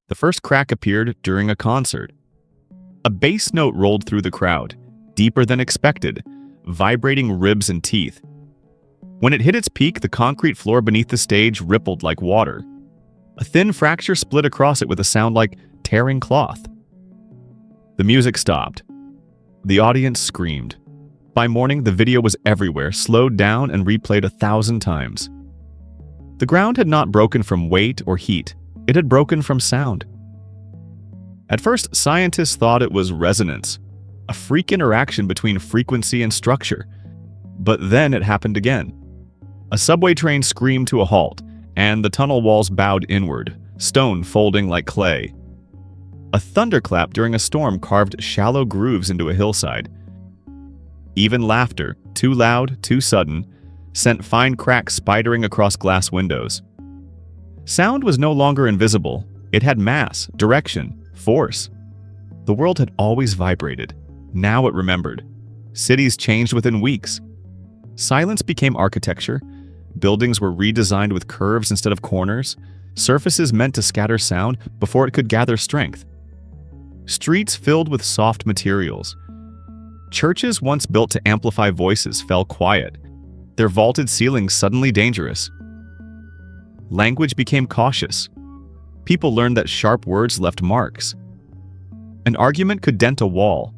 The first crack appeared during a concert. A bass note rolled through the crowd, deeper than expected, vibrating ribs and teeth. When it hit its peak, the concrete floor beneath the stage rippled like water. A thin fracture split across it with a sound like tearing cloth. The music stopped. The audience screamed. By morning, the video was everywhere, slowed down and replayed 1,000 times. The ground had not broken from weight or heat. It had broken from sound. At first, scientists thought it was resonance, a freak interaction between frequency and structure. But then it happened again. A subway train screamed to a halt, and the tunnel walls bowed inward, stone folding like clay. A thunderclap during a storm carved shallow grooves into a hillside. Even laughter, too loud, too sudden, sent fine cracks spidering across glass windows. Sound was no longer invisible. It had mass, direction, force. The world had always vibrated. Now it remembered. Cities changed within weeks. Silence became architecture. Buildings were redesigned with curves instead of corners. Surfaces meant to scatter sound before it could gather strength. Streets filled with soft materials. Churches once built to amplify voices fell quiet, their vaulted ceilings suddenly dangerous. Language became cautious. People learned that sharp words left marks. An argument could dent a wall.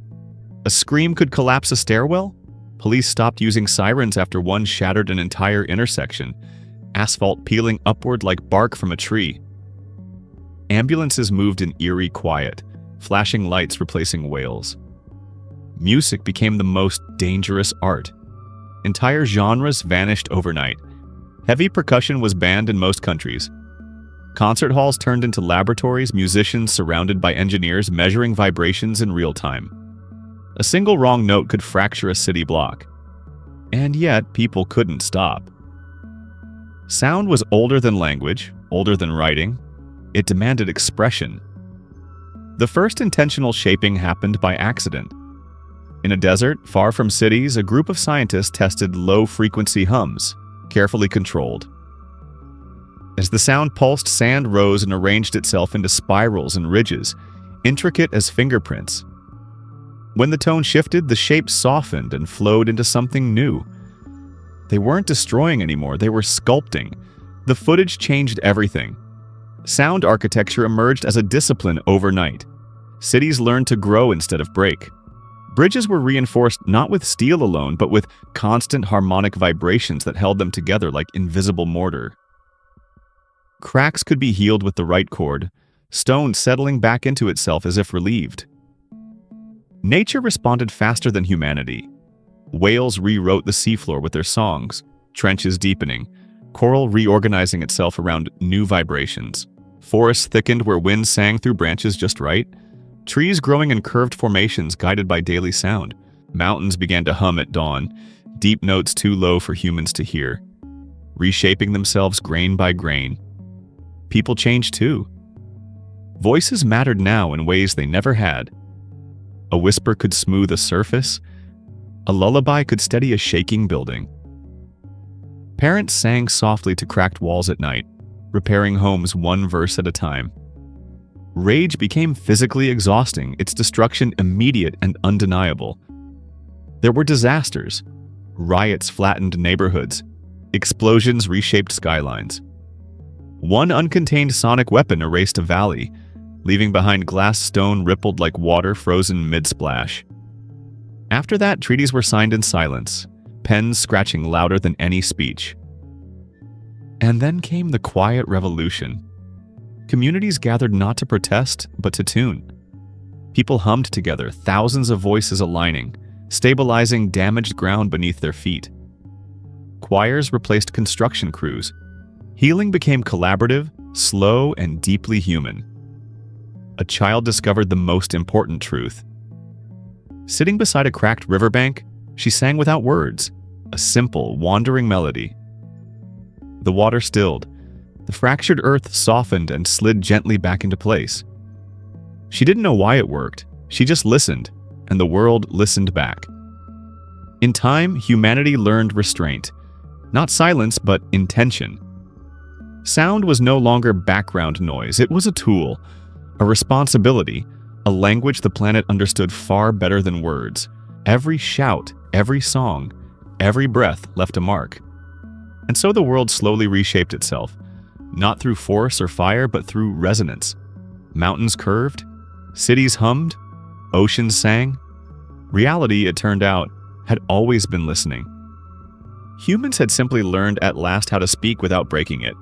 A scream could collapse a stairwell. Police stopped using sirens after one shattered an entire intersection, asphalt peeling upward like bark from a tree. Ambulances moved in eerie quiet, flashing lights replacing wails. Music became the most dangerous art. Entire genres vanished overnight. Heavy percussion was banned in most countries. Concert halls turned into laboratories, musicians surrounded by engineers measuring vibrations in real time. A single wrong note could fracture a city block. And yet, people couldn't stop. Sound was older than language, older than writing. It demanded expression. The first intentional shaping happened by accident. In a desert, far from cities, a group of scientists tested low-frequency hums, carefully controlled. As the sound pulsed, sand rose and arranged itself into spirals and ridges, intricate as fingerprints. When the tone shifted, the shape softened and flowed into something new. They weren't destroying anymore, they were sculpting. The footage changed everything. Sound architecture emerged as a discipline overnight. Cities learned to grow instead of break. Bridges were reinforced not with steel alone, but with constant harmonic vibrations that held them together like invisible mortar. Cracks could be healed with the right chord, stone settling back into itself as if relieved. Nature responded faster than humanity. Whales rewrote the seafloor with their songs, trenches deepening, coral reorganizing itself around new vibrations. Forests thickened where wind sang through branches just right. Trees growing in curved formations guided by daily sound. Mountains began to hum at dawn, deep notes too low for humans to hear, reshaping themselves grain by grain. People changed too. Voices mattered now in ways they never had. A whisper could smooth a surface. A lullaby could steady a shaking building. Parents sang softly to cracked walls at night, repairing homes one verse at a time. Rage became physically exhausting, its destruction immediate and undeniable. There were disasters. Riots flattened neighborhoods. Explosions reshaped skylines. One uncontained sonic weapon erased a valley, leaving behind glass stone rippled like water frozen mid-splash. After that, treaties were signed in silence, pens scratching louder than any speech. And then came the quiet revolution. Communities gathered not to protest, but to tune. People hummed together, thousands of voices aligning, stabilizing damaged ground beneath their feet. Choirs replaced construction crews. Healing became collaborative, slow, and deeply human. A child discovered the most important truth. Sitting beside a cracked riverbank, she sang without words, a simple, wandering melody. The water stilled. The fractured earth softened and slid gently back into place. She didn't know why it worked. She just listened, and the world listened back. In time, humanity learned restraint. Not silence, but intention. Sound was no longer background noise. It was a tool, A responsibility, a language the planet understood far better than words. Every shout, every song, every breath left a mark. And so the world slowly reshaped itself, not through force or fire, but through resonance. Mountains curved, cities hummed, oceans sang. Reality, it turned out, had always been listening. Humans had simply learned at last how to speak without breaking it.